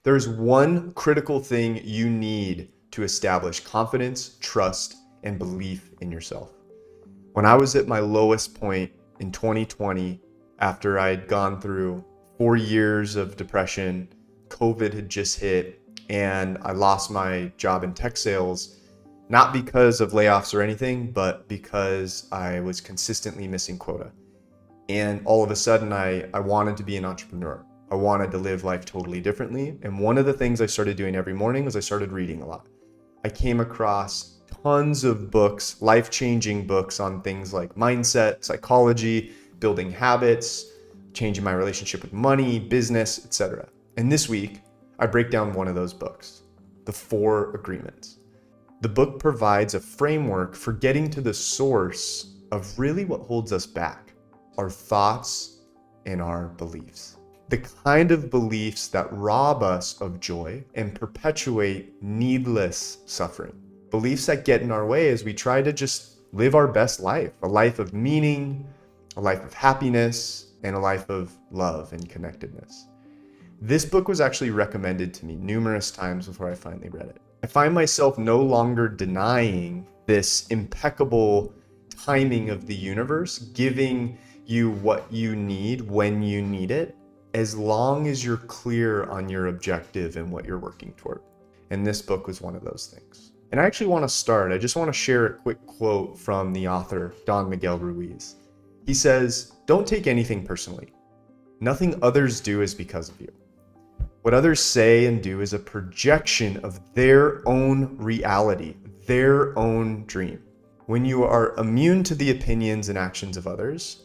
There's one critical thing you need to establish confidence, trust, and belief in yourself. When I was at my lowest point in 2020, after I'd gone through 4 years of depression, COVID had just hit, and I lost my job in tech sales, not because of layoffs or anything, but because I was consistently missing quota. And all of a sudden, I wanted to be an entrepreneur. I wanted to live life totally differently. And one of the things I started doing every morning was I started reading a lot. I came across tons of books, life-changing books on things like mindset, psychology, building habits, changing my relationship with money, business, etc. And this week, I break down one of those books, The 4 Agreements. The book provides a framework for getting to the source of really what holds us back, our thoughts and our beliefs. The kind of beliefs that rob us of joy and perpetuate needless suffering. Beliefs that get in our way as we try to just live our best life, a life of meaning, a life of happiness, and a life of love and connectedness. This book was actually recommended to me numerous times before I finally read it. I find myself no longer denying this impeccable timing of the universe, giving you what you need when you need it, as long as you're clear on your objective and what you're working toward. And this book was one of those things. And I actually want to start, I just want to share a quick quote from the author, Don Miguel Ruiz. He says, "Don't take anything personally. Nothing others do is because of you. What others say and do is a projection of their own reality, their own dream. When you are immune to the opinions and actions of others,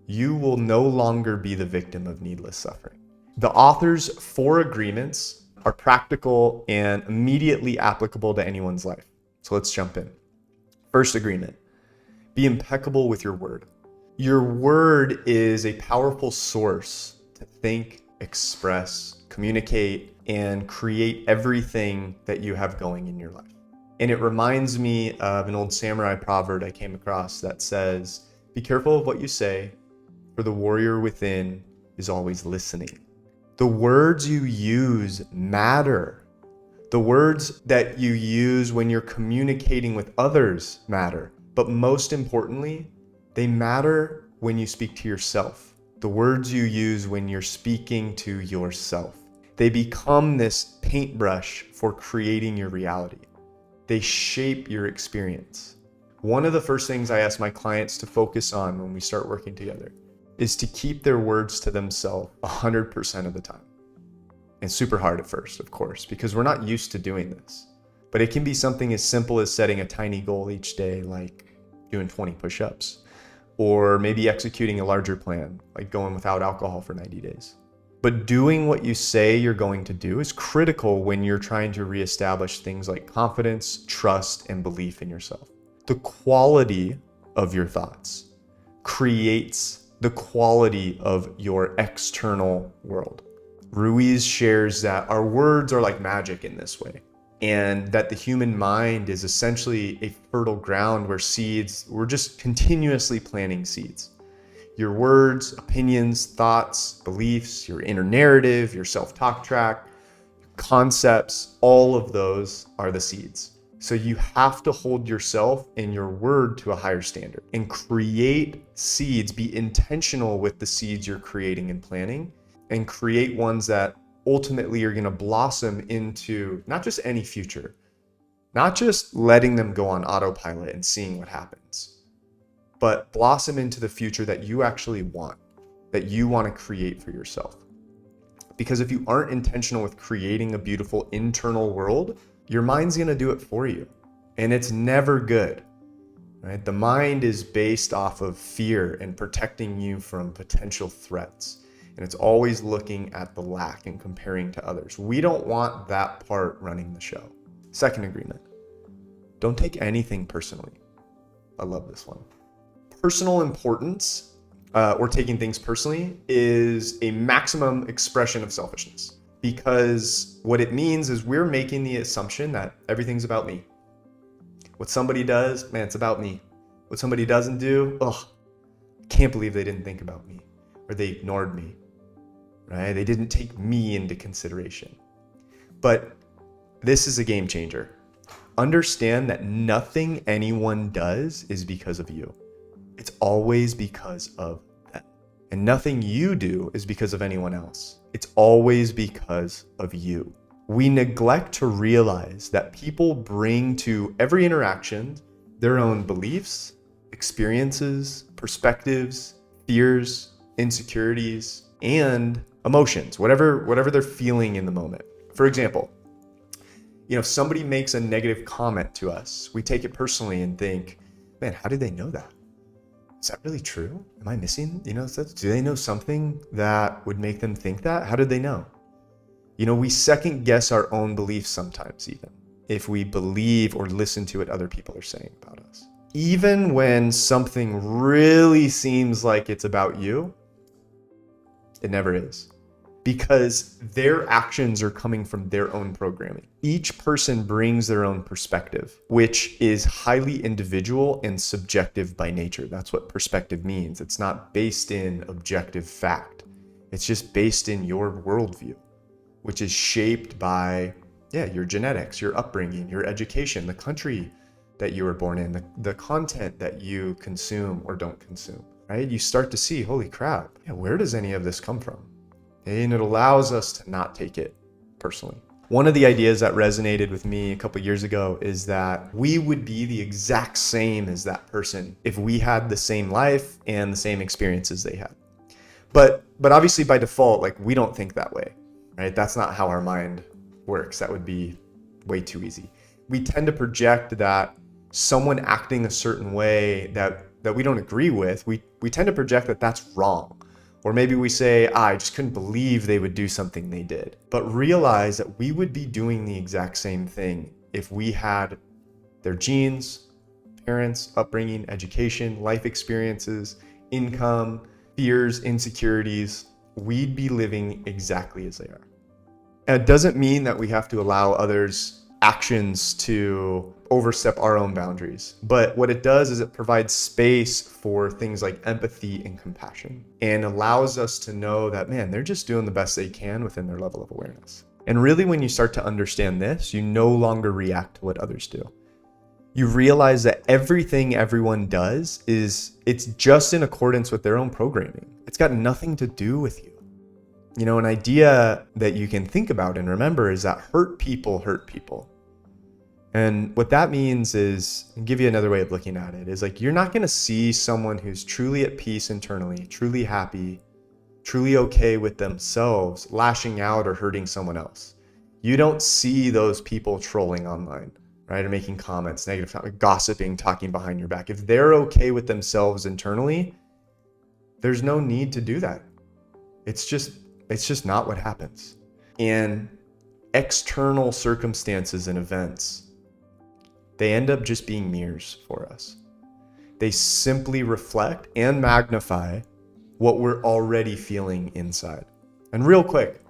you will no longer be the victim of needless suffering." The author's 4 agreements are practical and immediately applicable to anyone's life. So let's jump in. First agreement, be impeccable with your word. Your word is a powerful source to think, express, communicate, and create everything that you have going in your life. And it reminds me of an old samurai proverb I came across that says, "Be careful of what you say, for the warrior within is always listening." The words you use matter. The words that you use when you're communicating with others matter. But most importantly, they matter when you speak to yourself. The words you use when you're speaking to yourself. They become this paintbrush for creating your reality. They shape your experience. One of the first things I ask my clients to focus on when we start working together is to keep their words to themselves 100% of the time. It's super hard at first, of course, because we're not used to doing this. But it can be something as simple as setting a tiny goal each day, like doing 20 push-ups, or maybe executing a larger plan, like going without alcohol for 90 days. But doing what you say you're going to do is critical when you're trying to reestablish things like confidence, trust, and belief in yourself. The quality of your thoughts creates the quality of your external world. Ruiz shares that our words are like magic in this way, and that the human mind is essentially a fertile ground where we're just continuously planting seeds. Your words, opinions, thoughts, beliefs, your inner narrative, your self-talk track, concepts, all of those are the seeds. So you have to hold yourself and your word to a higher standard and create seeds, be intentional with the seeds you're creating and planting, and create ones that ultimately are going to blossom into not just any future, not just letting them go on autopilot and seeing what happens, but blossom into the future that you actually want, that you want to create for yourself. Because if you aren't intentional with creating a beautiful internal world, your mind's going to do it for you. And it's never good, right? The mind is based off of fear and protecting you from potential threats. And it's always looking at the lack and comparing to others. We don't want that part running the show. Second agreement, don't take anything personally. I love this one. Personal importance, or taking things personally, is a maximum expression of selfishness. Because what it means is we're making the assumption that everything's about me. What somebody does, man, it's about me. What somebody doesn't do, can't believe they didn't think about me, or they ignored me, right? They didn't take me into consideration. But this is a game changer. Understand that nothing anyone does is because of you. It's always because of them. And nothing you do is because of anyone else. It's always because of you. We neglect to realize that people bring to every interaction their own beliefs, experiences, perspectives, fears, insecurities, and emotions, whatever they're feeling in the moment. For example, if somebody makes a negative comment to us, we take it personally and think, man, how did they know that? Is that really true? Am I missing? Do they know something that would make them think that? How did they know? We second guess our own beliefs sometimes, even if we believe or listen to what other people are saying about us. Even when something really seems like it's about you, it never is. Because their actions are coming from their own programming. Each person brings their own perspective, which is highly individual and subjective by nature. That's what perspective means. It's not based in objective fact. It's just based in your worldview, which is shaped by, your genetics, your upbringing, your education, the country that you were born in, the content that you consume or don't consume, right? You start to see, holy crap, where does any of this come from? And it allows us to not take it personally. One of the ideas that resonated with me a couple years ago is that we would be the exact same as that person if we had the same life and the same experiences they had. But obviously by default, we don't think that way, right? That's not how our mind works. That would be way too easy. We tend to project that someone acting a certain way that we don't agree with, we tend to project that that's wrong. Or maybe we say, I just couldn't believe they would do something they did. But realize that we would be doing the exact same thing if we had their genes, parents, upbringing, education, life experiences, income, fears, insecurities. We'd be living exactly as they are. And it doesn't mean that we have to allow others' actions to overstep our own boundaries. But what it does is it provides space for things like empathy and compassion and allows us to know that, man, they're just doing the best they can within their level of awareness. And really, when you start to understand this, you no longer react to what others do. You realize that everything everyone does it's just in accordance with their own programming. It's got nothing to do with you. An idea that you can think about and remember is that hurt people hurt people. And what that means is, I'll give you another way of looking at it, is you're not going to see someone who's truly at peace internally, truly happy, truly okay with themselves, lashing out or hurting someone else. You don't see those people trolling online, right? Or making comments, negative, gossiping, talking behind your back. If they're okay with themselves internally, there's no need to do that. It's just not what happens. And external circumstances and events, they end up just being mirrors for us. They simply reflect and magnify what we're already feeling inside. And real quick,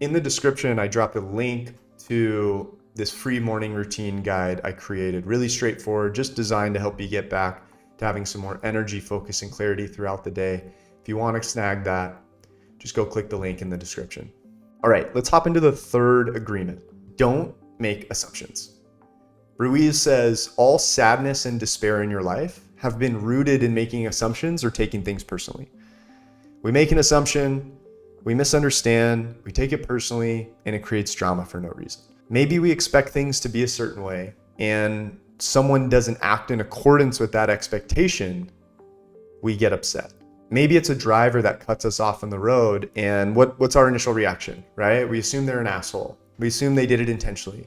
in the description, I dropped a link to this free morning routine guide I created. Really straightforward, just designed to help you get back to having some more energy, focus, and clarity throughout the day. If you want to snag that, just go click the link in the description. All right, let's hop into the third agreement. Don't make assumptions. Ruiz says, all sadness and despair in your life have been rooted in making assumptions or taking things personally. We make an assumption, we misunderstand, we take it personally, and it creates drama for no reason. Maybe we expect things to be a certain way, and someone doesn't act in accordance with that expectation, we get upset. Maybe it's a driver that cuts us off on the road, and what's our initial reaction, right? We assume they're an asshole. We assume they did it intentionally,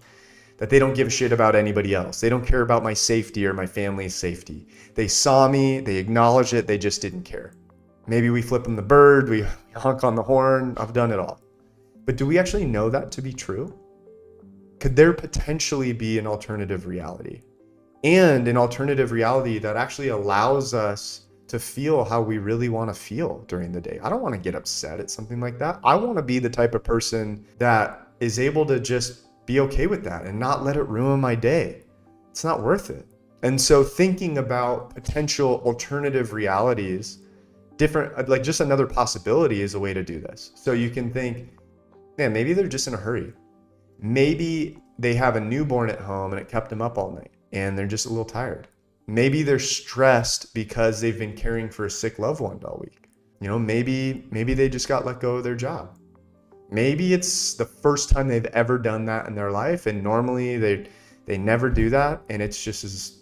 that they don't give a shit about anybody else. They don't care about my safety or my family's safety. They saw me, they acknowledged it, they just didn't care. Maybe we flip them the bird, we honk on the horn, I've done it all. But do we actually know that to be true? Could there potentially be an alternative reality? And an alternative reality that actually allows us to feel how we really want to feel during the day. I don't want to get upset at something like that. I want to be the type of person that is able to just be okay with that and not let it ruin my day. It's not worth it. And so thinking about potential alternative realities, different, like just another possibility is a way to do this. So you can think, man, maybe they're just in a hurry. Maybe they have a newborn at home and it kept them up all night and they're just a little tired. Maybe they're stressed because they've been caring for a sick loved one all week. Maybe they just got let go of their job. Maybe it's the first time they've ever done that in their life, and normally they never do that, and it's just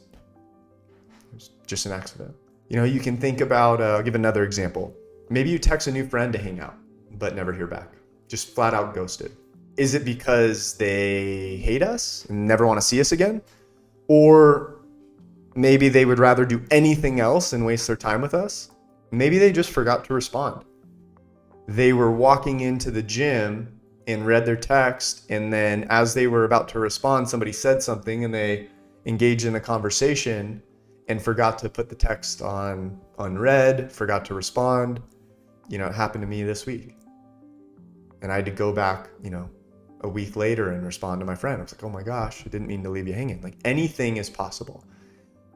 an accident. You can think about, I'll give another example. Maybe you text a new friend to hang out, but never hear back. Just flat out ghosted. Is it because they hate us and never want to see us again? Or maybe they would rather do anything else and waste their time with us? Maybe they just forgot to respond. They were walking into the gym and read their text, and then as they were about to respond, somebody said something and they engaged in a conversation and forgot to put the text on unread, forgot to respond. It happened to me this week. And I had to go back, a week later and respond to my friend. I was like, oh my gosh, I didn't mean to leave you hanging. Like, anything is possible.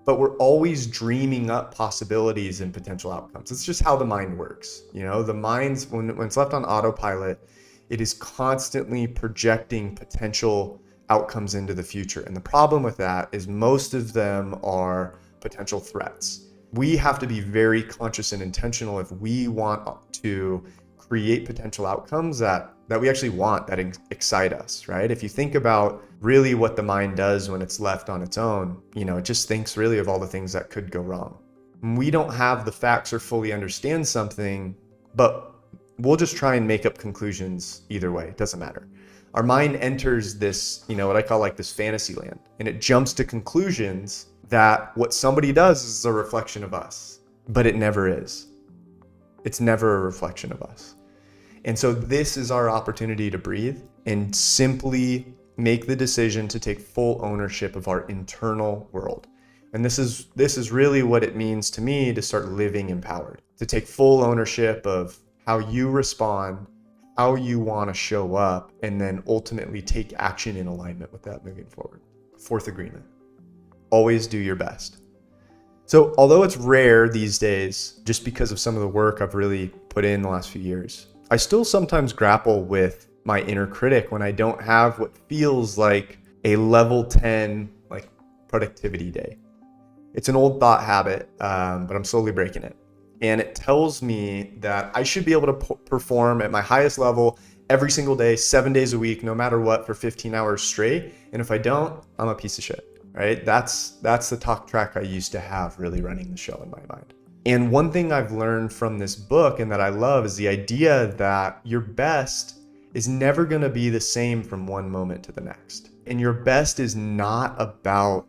But we're always dreaming up possibilities and potential outcomes. It's just how the mind works. The mind's, when it's left on autopilot, it is constantly projecting potential outcomes into the future. And the problem with that is most of them are potential threats. We have to be very conscious and intentional if we want to create potential outcomes that we actually want, that excite us, right? If you think about really what the mind does when it's left on its own, it just thinks really of all the things that could go wrong. We don't have the facts or fully understand something, but we'll just try and make up conclusions either way. It doesn't matter. Our mind enters this, what I call like this fantasy land, and it jumps to conclusions that what somebody does is a reflection of us, but it never is. It's never a reflection of us. And so this is our opportunity to breathe and simply make the decision to take full ownership of our internal world. And this is really what it means to me to start living empowered, to take full ownership of how you respond, how you want to show up, and then ultimately take action in alignment with that moving forward. Fourth agreement, always do your best. So although it's rare these days, just because of some of the work I've really put in the last few years, I still sometimes grapple with my inner critic when I don't have what feels like a level 10 productivity day. It's an old thought habit, but I'm slowly breaking it. And it tells me that I should be able to perform at my highest level every single day, 7 days a week, no matter what, for 15 hours straight. And if I don't, I'm a piece of shit, right? That's the talk track I used to have really running the show in my mind. And one thing I've learned from this book and that I love is the idea that your best is never going to be the same from one moment to the next. And your best is not about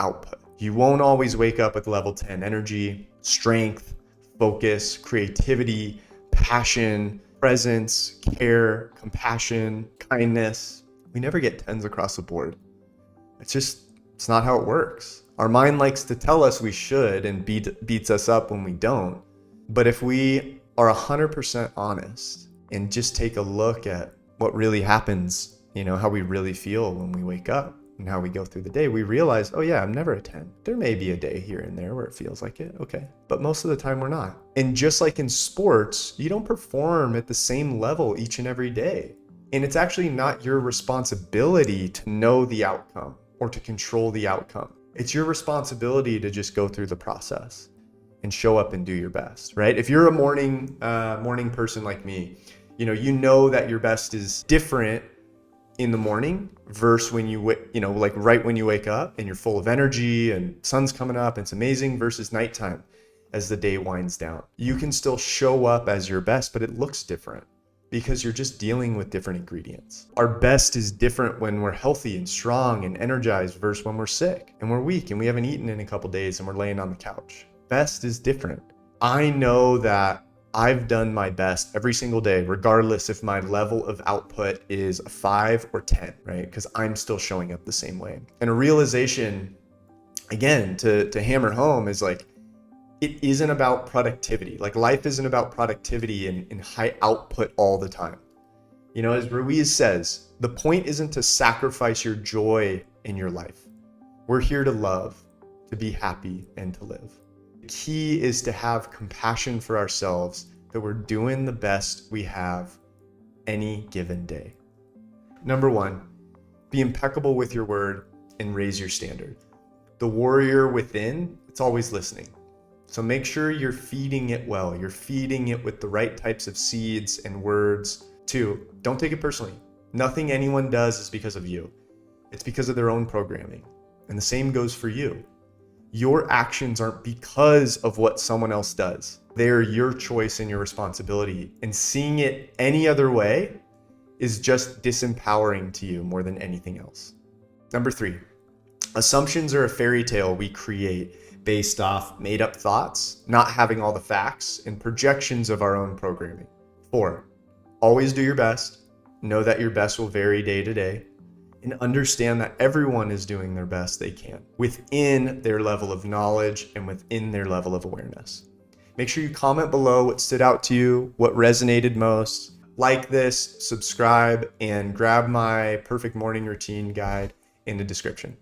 output. You won't always wake up with level 10 energy, strength, focus, creativity, passion, presence, care, compassion, kindness. We never get 10s across the board. It's not how it works. Our mind likes to tell us we should and beats us up when we don't. But if we are 100% honest and just take a look at what really happens, how we really feel when we wake up and how we go through the day, we realize, oh yeah, I'm never a 10. There may be a day here and there where it feels like it, okay. But most of the time we're not. And just like in sports, you don't perform at the same level each and every day. And it's actually not your responsibility to know the outcome or to control the outcome. It's your responsibility to just go through the process and show up and do your best, right? If you're a morning person like me, you know that your best is different in the morning versus when right when you wake up and you're full of energy and sun's coming up and it's amazing, versus nighttime as the day winds down. You can still show up as your best, but it looks different because you're just dealing with different ingredients. Our best is different when we're healthy and strong and energized versus when we're sick and we're weak and we haven't eaten in a couple days and we're laying on the couch. Best is different. I know that I've done my best every single day, regardless if my level of output is a 5 or 10, right? Because I'm still showing up the same way. And a realization, again, to hammer home is it isn't about productivity. Life isn't about productivity and high output all the time. As Ruiz says, the point isn't to sacrifice your joy in your life. We're here to love, to be happy, and to live. The key is to have compassion for ourselves, that we're doing the best we have any given day. Number 1, Be impeccable with your word and raise your standard. The warrior within, it's always listening. So make sure you're feeding it well. You're feeding it with the right types of seeds and words. 2, don't take it personally. Nothing anyone does is because of you. It's because of their own programming. And the same goes for you. Your actions aren't because of what someone else does. They're your choice and your responsibility. And seeing it any other way is just disempowering to you more than anything else. Number 3, assumptions are a fairy tale we create based off made up thoughts, not having all the facts, and projections of our own programming. 4, always do your best. Know that your best will vary day to day. And understand that everyone is doing their best they can within their level of knowledge and within their level of awareness. Make sure you comment below what stood out to you, what resonated most. Like this, subscribe, and grab my perfect morning routine guide in the description.